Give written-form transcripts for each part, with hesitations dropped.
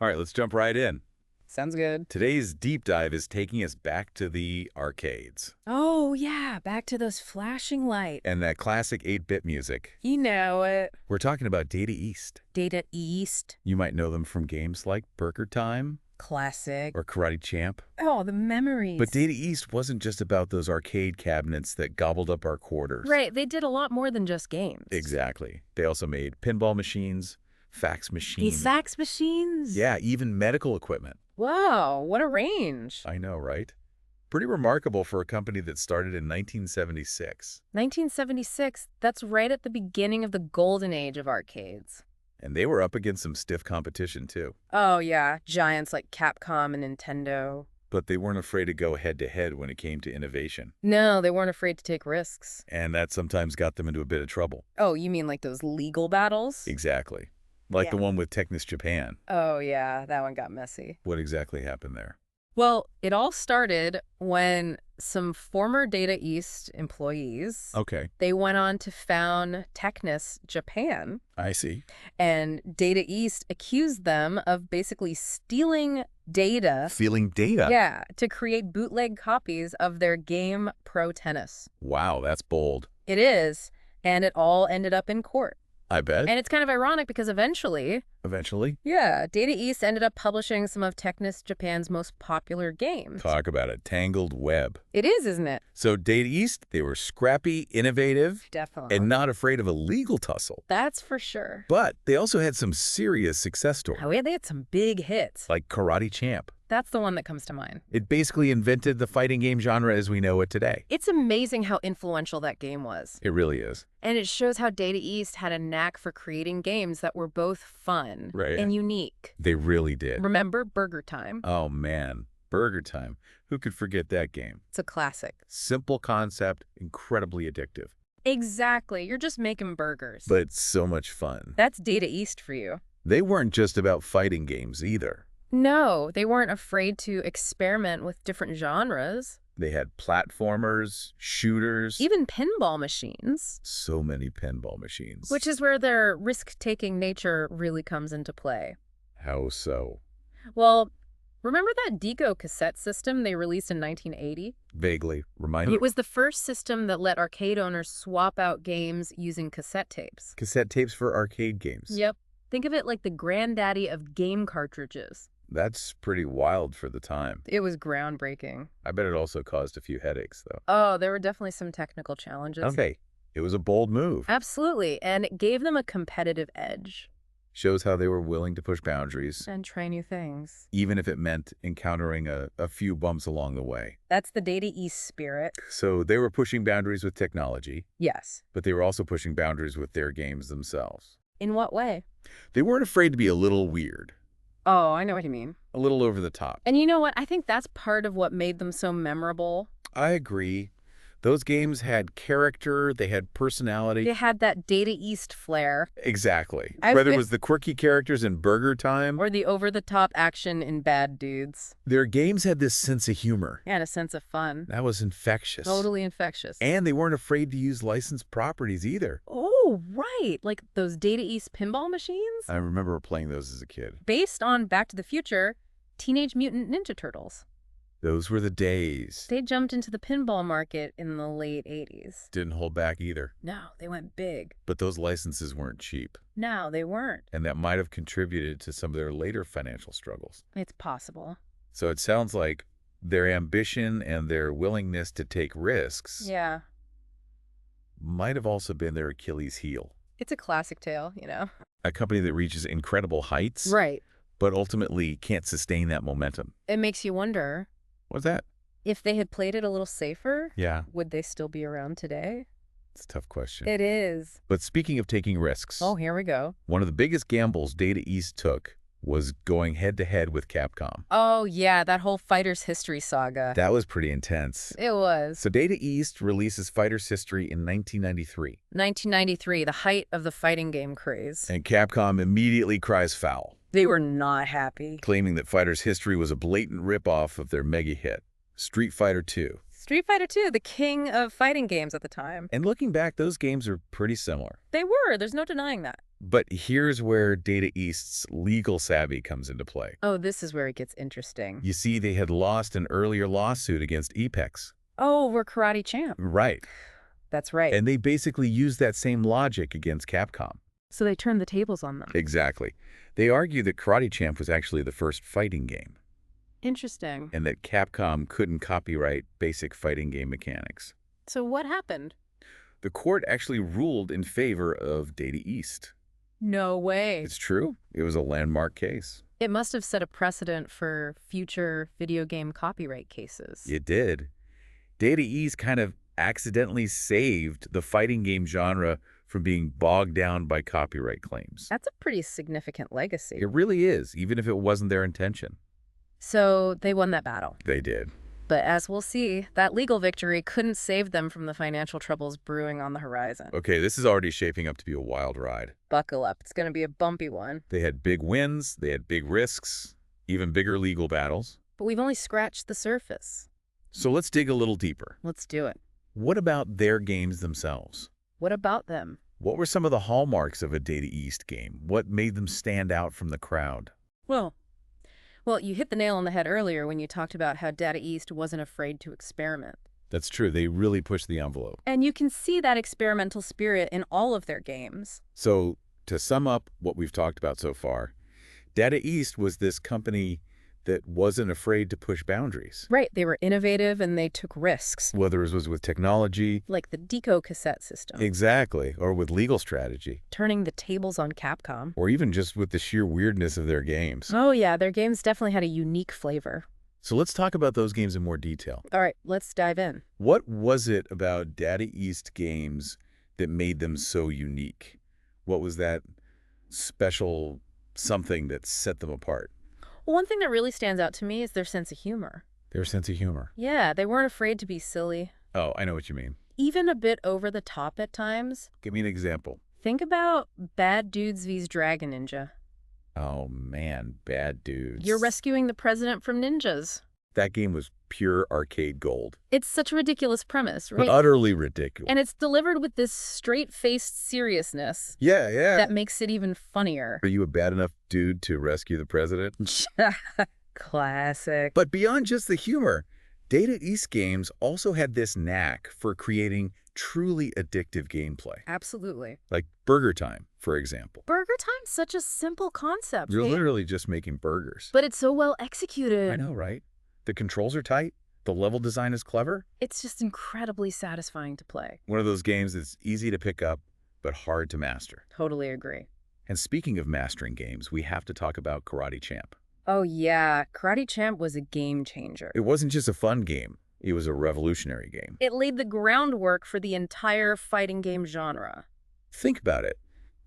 All right, let's jump right in. Sounds good. Today's deep dive is taking us back to the arcades Oh, yeah, back to those flashing lights. and that classic 8-bit music. You know it. We're talking about Data East. Data East. You might know them from games like Burger Time Classic. or Karate Champ. Oh, the memories. But Data East wasn't just about those arcade cabinets that gobbled up our quarters. Right, they did a lot more than just games. Exactly. They also made pinball machines, fax machines. These fax machines? Yeah, even medical equipment. Wow, what a range. I know, right? Pretty remarkable for a company that started in 1976. 1976, that's right at the beginning of the golden age of arcades. And they were up against some stiff competition, too. Oh, yeah, giants like Capcom and Nintendo. But they weren't afraid to go head-to-head when it came to innovation. No, they weren't afraid to take risks. And that sometimes got them into a bit of trouble. Oh, you mean like those legal battles? Exactly. Like the Yeah. one with Technis Japan. Oh, yeah, that one got messy. What exactly happened there? Well, it all started when some former Data East employees, Okay, they went on to found Technis Japan, I see. and Data East accused them of basically stealing data, Stealing data? yeah, to create bootleg copies of their game Pro Tennis. Wow, that's bold. It is, and it all ended up in court. I bet. And it's kind of ironic because eventually, Eventually. yeah, Data East ended up publishing some of Technis Japan's most popular games. Talk about a tangled web. It is, isn't it? So Data East, they were scrappy, innovative, Definitely. and not afraid of a legal tussle. That's for sure. But they also had some serious success stories, Oh, yeah, they had some big hits. like Karate Champ. That's the one that comes to mind. It basically invented the fighting game genre as we know it today. It's amazing how influential that game was. It really is. And it shows how Data East had a knack for creating games that were both fun Right. and unique. They really did. Remember Burger Time? Oh, man. Burger Time. Who could forget that game? It's a classic. Simple concept, incredibly addictive. Exactly. You're just making burgers. But so much fun. That's Data East for you. They weren't just about fighting games either. No, they weren't afraid to experiment with different genres. They had platformers, shooters, Even pinball machines. so many pinball machines. Which is where their risk-taking nature really comes into play. How so? Well, remember that Deco cassette system they released in 1980? Vaguely. Remind me. It was the first system that let arcade owners swap out games using cassette tapes. Cassette tapes for arcade games. Yep. Think of it like the granddaddy of game cartridges. That's pretty wild for the time. It was groundbreaking. I bet it also caused a few headaches, though. Oh, there were definitely some technical challenges. Okay. It was a bold move. Absolutely, and it gave them a competitive edge. Shows how they were willing to push boundaries, And try new things. even if it meant encountering a few bumps along the way. That's the Data East spirit. So they were pushing boundaries with technology, Yes. but they were also pushing boundaries with their games themselves. In what way? They weren't afraid to be a little weird, Oh, I know what you mean. a little over the top. And you know what? I think that's part of what made them so memorable. I agree. Those games had character, they had personality. They had that Data East flair. Exactly. I've Whether it been- was the quirky characters in Burger Time, Or the over-the-top action in Bad Dudes. their games had this sense of humor. And a sense of fun. That was infectious. Totally infectious. And they weren't afraid to use licensed properties either. Oh, right. Like those Data East pinball machines? I remember playing those as a kid. Based on Back to the Future, Teenage Mutant Ninja Turtles. Those were the days. They jumped into the pinball market in the late 80s. Didn't hold back either. No, they went big. But those licenses weren't cheap. No, they weren't. And that might have contributed to some of their later financial struggles. It's possible. So it sounds like their ambition and their willingness to take risks Yeah. might have also been their Achilles heel. It's a classic tale, you know? A company that reaches incredible heights, Right. but ultimately can't sustain that momentum. It makes you wonder, What's that? if they had played it a little safer, Yeah, would they still be around today? it's a tough question. It is. But speaking of taking risks, Oh, here we go. one of the biggest gambles Data East took was going head-to-head with Capcom. Oh, yeah, that whole Fighter's History saga. That was pretty intense. It was. So Data East releases Fighter's History in 1993, 1993, the height of the fighting game craze. and Capcom immediately cries foul, They were not happy. claiming that Fighter's History was a blatant ripoff of their mega hit, Street Fighter II. Street Fighter II, the king of fighting games at the time. And looking back, those games are pretty similar. They were. There's no denying that. But here's where Data East's legal savvy comes into play. Oh, this is where it gets interesting. You see, they had lost an earlier lawsuit against Apex. Oh, we're Karate Champ. Right. That's right. And they basically used that same logic against Capcom. So they turned the tables on them. Exactly. They argue that Karate Champ was actually the first fighting game, Interesting. and that Capcom couldn't copyright basic fighting game mechanics. So what happened? The court actually ruled in favor of Data East. No way. It's true. It was a landmark case. It must have set a precedent for future video game copyright cases. It did. Data East kind of accidentally saved the fighting game genre from being bogged down by copyright claims. That's a pretty significant legacy. It really is, even if it wasn't their intention. So they won that battle. They did. But as we'll see, that legal victory couldn't save them from the financial troubles brewing on the horizon. Okay, this is already shaping up to be a wild ride. Buckle up. It's going to be a bumpy one. They had big wins, they had big risks, even bigger legal battles. But we've only scratched the surface. So let's dig a little deeper. Let's do it. What about their games themselves? What about them? What were some of the hallmarks of a Data East game? What made them stand out from the crowd? Well, you hit the nail on the head earlier when you talked about how Data East wasn't afraid to experiment. That's true. They really pushed the envelope. And you can see that experimental spirit in all of their games. So to sum up what we've talked about so far, Data East was this company that wasn't afraid to push boundaries. Right. They were innovative and they took risks. Whether it was with technology. Like the Deco cassette system. Exactly. Or with legal strategy. Turning the tables on Capcom. Or even just with the sheer weirdness of their games. Oh yeah, their games definitely had a unique flavor. So let's talk about those games in more detail. All right, let's dive in. What was it about Data East games that made them so unique? What was that special something that set them apart? Well, one thing that really stands out to me is their sense of humor. Their sense of humor. Yeah, they weren't afraid to be silly. Oh, I know what you mean. Even a bit over the top at times. Give me an example. Think about Bad Dudes vs. Dragon Ninja. Oh, man, Bad Dudes. You're rescuing the president from ninjas. That game was pure arcade gold. It's such a ridiculous premise, right? Utterly ridiculous. And it's delivered with this straight-faced seriousness Yeah. that makes it even funnier. Are you a bad enough dude to rescue the president? Classic. But beyond just the humor, Data East games also had this knack for creating truly addictive gameplay. Absolutely. Like Burger Time, for example. Burger Time's such a simple concept. You're right? literally just making burgers. But it's so well executed. I know, right? The controls are tight. The level design is clever. It's just incredibly satisfying to play. One of those games that's easy to pick up, but hard to master. Totally agree. And speaking of mastering games, we have to talk about Karate Champ. Oh yeah, Karate Champ was a game changer. It wasn't just a fun game. It was a revolutionary game. It laid the groundwork for the entire fighting game genre. Think about it.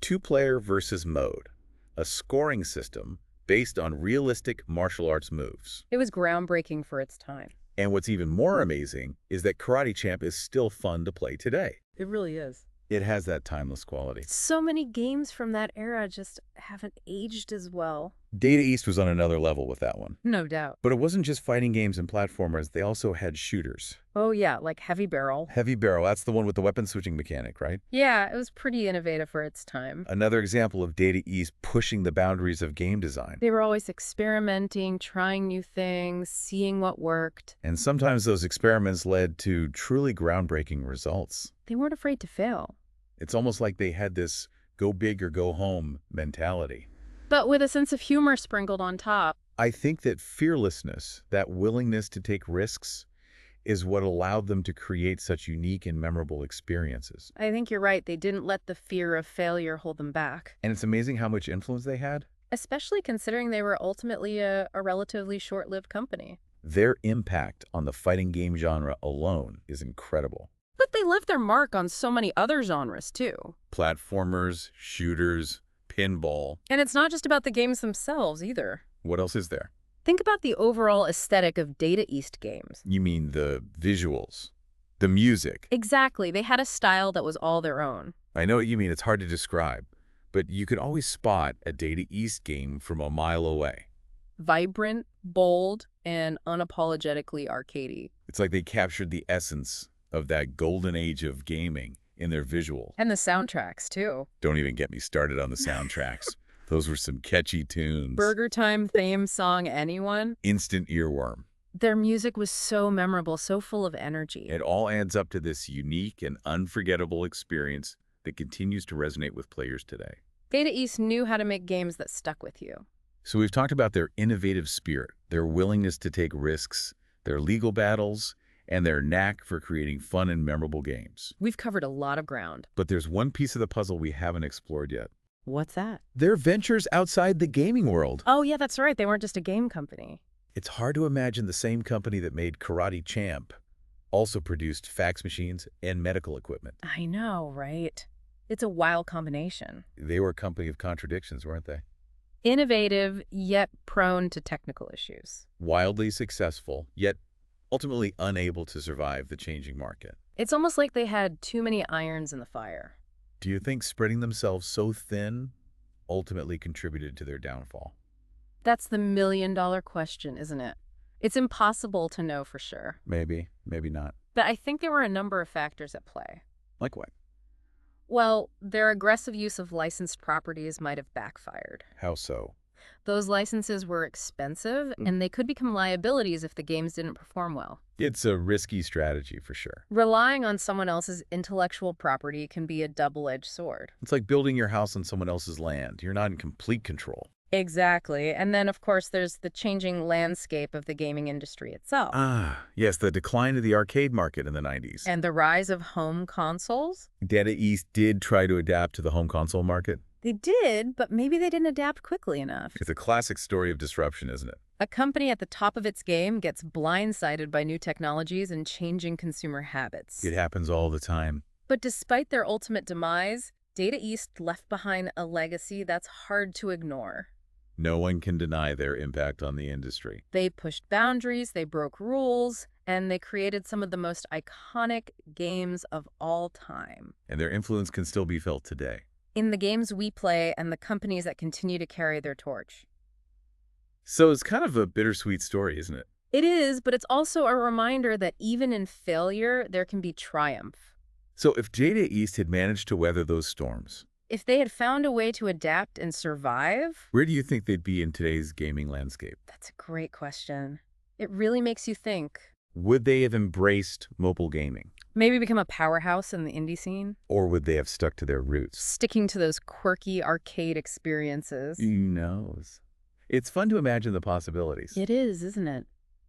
Two-player versus mode. A scoring system based on realistic martial arts moves. It was groundbreaking for its time. And what's even more amazing is that Karate Champ is still fun to play today. It really is. It has that timeless quality. So many games from that era just haven't aged as well. Data East was on another level with that one. No doubt. But it wasn't just fighting games and platformers. They also had shooters. Oh yeah, like Heavy Barrel. Heavy Barrel, that's the one with the weapon switching mechanic, right? Yeah, it was pretty innovative for its time. Another example of Data East pushing the boundaries of game design. They were always experimenting, trying new things, seeing what worked. And sometimes those experiments led to truly groundbreaking results. They weren't afraid to fail. It's almost like they had this go big or go home mentality. But with a sense of humor sprinkled on top. I think that fearlessness, that willingness to take risks, is what allowed them to create such unique and memorable experiences. I think you're right. They didn't let the fear of failure hold them back. And it's amazing how much influence they had. Especially considering they were ultimately a relatively short-lived company. Their impact on the fighting game genre alone is incredible. But they left their mark on so many other genres, too. Platformers, shooters, pinball. And it's not just about the games themselves, either. What else is there? Think about the overall aesthetic of Data East games. You mean the visuals, the music. Exactly. They had a style that was all their own. I know what you mean. It's hard to describe. But you could always spot a Data East game from a mile away. Vibrant, bold, and unapologetically arcadey. It's like they captured the essence of that golden age of gaming in their visual. And the soundtracks, too. Don't even get me started on the soundtracks. Those were some catchy tunes. Burger Time theme song, anyone? Instant earworm. Their music was so memorable, so full of energy. It all adds up to this unique and unforgettable experience that continues to resonate with players today. Data East knew how to make games that stuck with you. So we've talked about their innovative spirit, their willingness to take risks, their legal battles, and their knack for creating fun and memorable games. We've covered a lot of ground. But there's one piece of the puzzle we haven't explored yet. What's that? Their ventures outside the gaming world. Oh, yeah, that's right. They weren't just a game company. It's hard to imagine the same company that made Karate Champ also produced fax machines and medical equipment. I know, right? It's a wild combination. They were a company of contradictions, weren't they? Innovative, yet prone to technical issues. Wildly successful, yet ultimately unable to survive the changing market. It's almost like they had too many irons in the fire. Do you think spreading themselves so thin ultimately contributed to their downfall? That's the million-dollar question, isn't it? It's impossible to know for sure. Maybe, maybe not. But I think there were a number of factors at play. Like what? Well, their aggressive use of licensed properties might have backfired. How so? Those licenses were expensive, and they could become liabilities if the games didn't perform well. It's a risky strategy for sure. Relying on someone else's intellectual property can be a double-edged sword. It's like building your house on someone else's land. You're not in complete control. Exactly. And then, of course, there's the changing landscape of the gaming industry itself. Ah, yes, the decline of the arcade market in the 90s. And the rise of home consoles? Data East did try to adapt to the home console market. They did, but maybe they didn't adapt quickly enough. It's a classic story of disruption, isn't it? A company at the top of its game gets blindsided by new technologies and changing consumer habits. It happens all the time. But despite their ultimate demise, Data East left behind a legacy that's hard to ignore. No one can deny their impact on the industry. They pushed boundaries, they broke rules, and they created some of the most iconic games of all time. And their influence can still be felt today. In the games we play and the companies that continue to carry their torch. So it's kind of a bittersweet story, isn't it? It is, but it's also a reminder that even in failure, there can be triumph. So if Data East had managed to weather those storms, If they had found a way to adapt and survive, where do you think they'd be in today's gaming landscape? that's a great question. It really makes you think. Would they have embraced mobile gaming? Maybe become a powerhouse in the indie scene? Or would they have stuck to their roots? Sticking to those quirky arcade experiences. Who knows? It's fun to imagine the possibilities. It is, isn't it?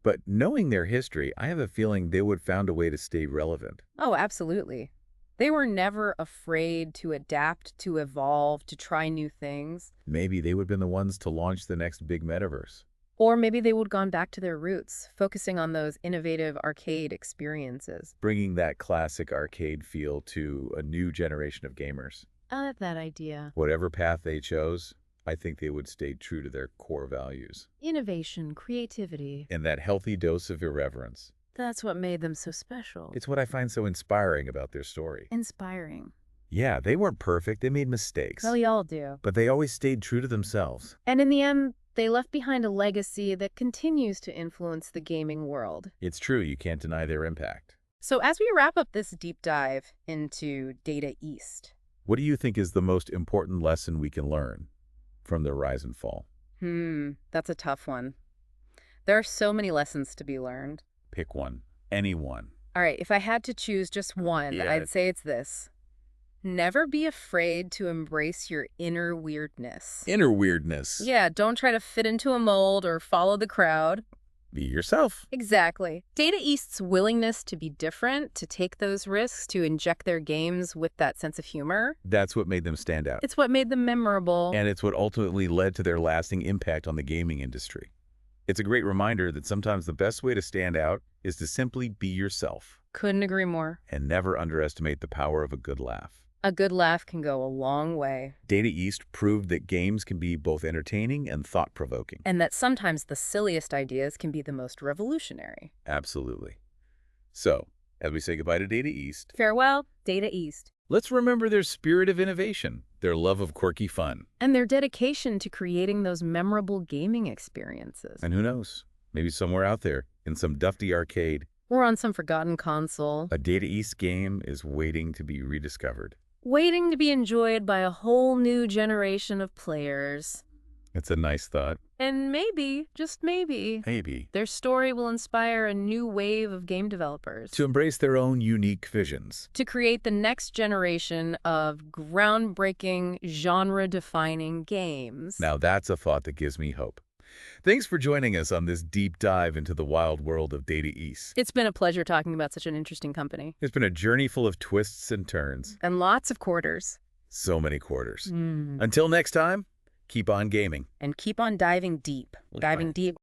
But knowing their history, I have a feeling they would have found a way to stay relevant. Oh, absolutely. They were never afraid to adapt, to evolve, to try new things. Maybe they would have been the ones to launch the next big metaverse. Or maybe they would have gone back to their roots, focusing on those innovative arcade experiences. Bringing that classic arcade feel to a new generation of gamers. I like that idea. Whatever path they chose, I think they would stay true to their core values. Innovation, creativity. And that healthy dose of irreverence. That's what made them so special. It's what I find so inspiring about their story. Inspiring. Yeah, they weren't perfect. They made mistakes. Well, we all do. But they always stayed true to themselves. And in the end, they left behind a legacy that continues to influence the gaming world. It's true, you can't deny their impact. So as we wrap up this deep dive into Data East, What do you think is the most important lesson we can learn from their rise and fall? that's a tough one. There are so many lessons to be learned. Pick one. Anyone. All right, if I had to choose just one, Yeah. I'd say it's this. Never be afraid to embrace your inner weirdness. Inner weirdness. Yeah, don't try to fit into a mold or follow the crowd. Be yourself. Exactly. Data East's willingness to be different, to take those risks, to inject their games with that sense of humor, That's what made them stand out. it's what made them memorable. And it's what ultimately led to their lasting impact on the gaming industry. It's a great reminder that sometimes the best way to stand out is to simply be yourself. Couldn't agree more. And never underestimate the power of a good laugh. A good laugh can go a long way. Data East proved that games can be both entertaining and thought-provoking. And that sometimes the silliest ideas can be the most revolutionary. Absolutely. So, as we say goodbye to Data East, Farewell, Data East. let's remember their spirit of innovation, their love of quirky fun. And their dedication to creating those memorable gaming experiences. And who knows, maybe somewhere out there, in some dusty arcade, Or on some forgotten console, A Data East game is waiting to be rediscovered. waiting to be enjoyed by a whole new generation of players. It's a nice thought. And maybe, just maybe, Maybe. their story will inspire a new wave of game developers To embrace their own unique visions. to create the next generation of groundbreaking, genre-defining games. Now that's a thought that gives me hope. Thanks for joining us on this deep dive into the wild world of Data East. It's been a pleasure talking about such an interesting company. It's been a journey full of twists and turns. And lots of quarters. So many quarters. Until next time, keep on gaming. And keep on diving deep. Diving deep.